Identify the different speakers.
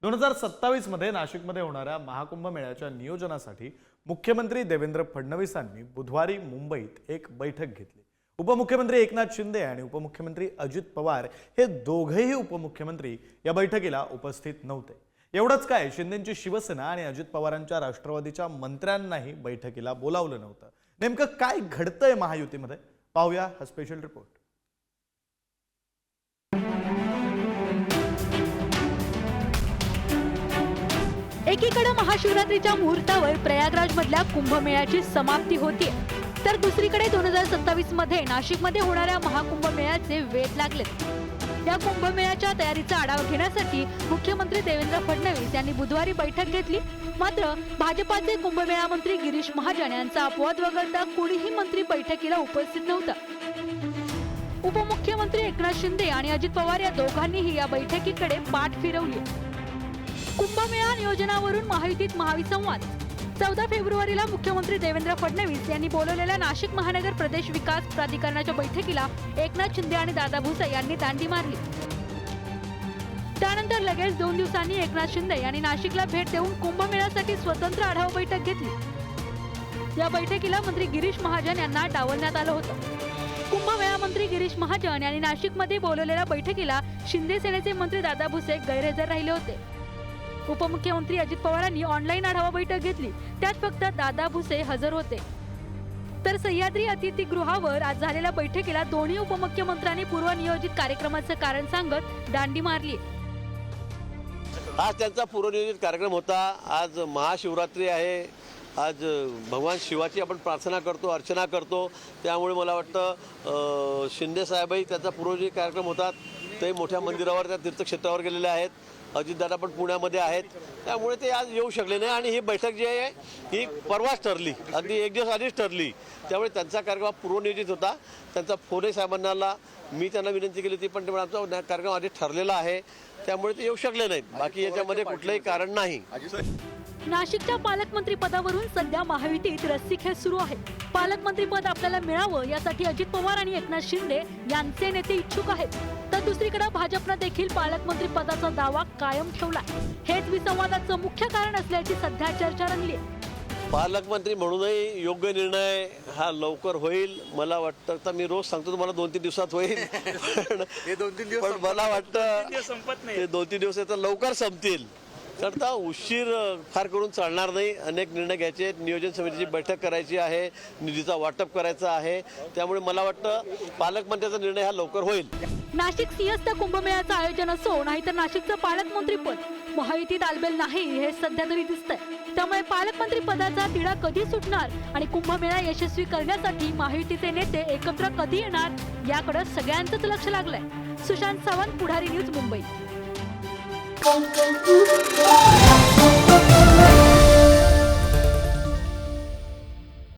Speaker 1: 2027 मध्ये नाशिकमध्ये होणाऱ्या महाकुंभ मेळ्याच्या नियोजनासाठी मुख्यमंत्री देवेंद्र फडणवीसांनी बुधवारी मुंबईत एक बैठक घेतली। उपमुख्यमंत्री एकनाथ शिंदे आणि उपमुख्यमंत्री अजित पवार हे दोघेही उपमुख्यमंत्री या बैठकीला उपस्थित नव्हते। एवढंच काय, शिंदेंची शिवसेना आणि अजित पवारांच्या राष्ट्रवादीच्या मंत्र्यांनाही बैठकीला बोलावलं नव्हतं। नेमकं काय घडतंय महायुतीमध्ये, पाहूया हा स्पेशल रिपोर्ट।
Speaker 2: एकीकडे महाशिवरात्रीच्या मुहूर्तावर प्रयागराज मधल्या कुंभमेळ्याची समाप्ती होती, तर दुसरीकडे 2027 मध्ये नाशिकमध्ये होणाऱ्या महाकुंभ मेळ्याचे वेध लागलेत। या कुंभमेळ्याच्या तयारीचा आढावा घेण्यासाठी मुख्यमंत्री देवेंद्र फडणवीस यांनी बुधवारी बैठक घेतली। मात्र भाजपाचे कुंभमेळा मंत्री गिरीश महाजन यांचा अपवाद वगळता कोणीही मंत्री बैठकीला उपस्थित नव्हता। उपमुख्यमंत्री एकनाथ शिंदे आणि अजित पवार या दोघांनीही या बैठकीकडे पाठ फिरवली। कुंभमेळा नियोजनावरून महायुतीत महाविसंवाद। 14 फेब्रुवारीला मुख्यमंत्री देवेंद्र फडणवीस यांनी बोलवलेल्या नाशिक महानगर प्रदेश विकास प्राधिकरणाच्या बैठकीला एकनाथ शिंदे आणि दादा भुसे यांनी दांडी मारली। त्यानंतर लगेच 2 दिवसांनी एकनाथ शिंदे यांनी नाशिकला भेट देऊन कुंभमेळ्यासाठी स्वतंत्र आढावा बैठक घेतली। या बैठकीला मंत्री गिरीश महाजन यांना डावलण्यात आलं होतं। कुंभमेळा मंत्री गिरीश महाजन यांनी नाशिकमध्ये बोलवलेल्या बैठकीला शिंदे सेनेचे मंत्री दादा भुसे गैरहजर राहिले होते। उपमुख्यमंत्री अजित पवारांनी ऑनलाईन आढावा बैठक घेतली, त्यात फक्त दादा भुसे हजर होते। तर सह्याद्री अतिथीगृहावर आज झालेल्या बैठकीला दोन्ही उपमुख्यमंत्र्यांनी पूर्वनियोजित कार्यक्रमाचं कारण सांगत दांडी मारली।
Speaker 3: आज त्यांचा पूर्वनियोजित कार्यक्रम होता। आज महाशिवरात्री आहे। आज भगवान शिवाची आपण प्रार्थना करतो, अर्चना करतो। त्यामुळे मला वाटतं शिंदे साहेबही त्याचा पूर्वनियोजित कार्यक्रम होता। ते मोठ्या मंदिरावर, त्या तीर्थक्षेत्रावर गेलेले आहेत। अजितदादा पण पुण्यामध्ये आहेत, त्यामुळे ते आज येऊ शकले नाही। आणि ही बैठक जी आहे ही परवाच ठरली, अगदी एक दिवस आधीच ठरली। त्यामुळे त्यांचा कार्यक्रम पूर्वनियोजित होता। त्यांचा फोनही साहेबांना आला, मी त्यांना विनंती केली होती, पण आमचा कार्यक्रम आधी ठरलेला आहे, त्यामुळे ते येऊ शकले नाहीत। बाकी याच्यामध्ये कुठलंही कारण नाही।
Speaker 2: नाशिकच्या पालकमंत्री पदावरून सध्या महायुतीत रस्सीखेच सुरू आहे। पालकमंत्री पद आपल्याला मिळावं यासाठी अजित पवार आणि एकनाथ शिंदे यांचे नेते इच्छुक आहेत, तर दुसरीकडे भाजपनं देखील पालकमंत्री पदाचा दावा कायम ठेवलाय। हेच विसंवादाचं मुख्य कारण असल्याची सध्या चर्चा रंगली।
Speaker 3: पालकमंत्री म्हणूनही योग्य निर्णय हा लवकर होईल मला वाटतं। तर मी रोज सांगतो तुम्हाला 2-3 दिवसात होईल, पण मला वाटतं ते 2-3 दिवस तर लवकर संपतील। तर उशीर फार करून चालणार नाही। अनेक निर्णय घ्यायचे आहेत, नियोजन समितीची बैठक करायची आहे, निधीचा वाटप करायचा आहे। त्यामुळे मला वाटतं पालकमंत्र्याचा निर्णय हा लवकर होईल।
Speaker 2: नाशिक सिंहस्थ कुंभमेळ्याचं आयोजन असो नाहीतर नाशिकचं पालकमंत्री पद महायुतीत आलबेल नाही हे सध्या तरी दिसतंय। त्यामुळे पालकमंत्री पदाचा तिढा कधी सुटणार आणि कुंभमेळा यशस्वी करण्यासाठी महायुतीचे नेते एकत्र कधी येणार याकडे सगळ्यांचंच लक्ष लागलंय। सुशांत सावंत, पुढारी न्यूज, मुंबई।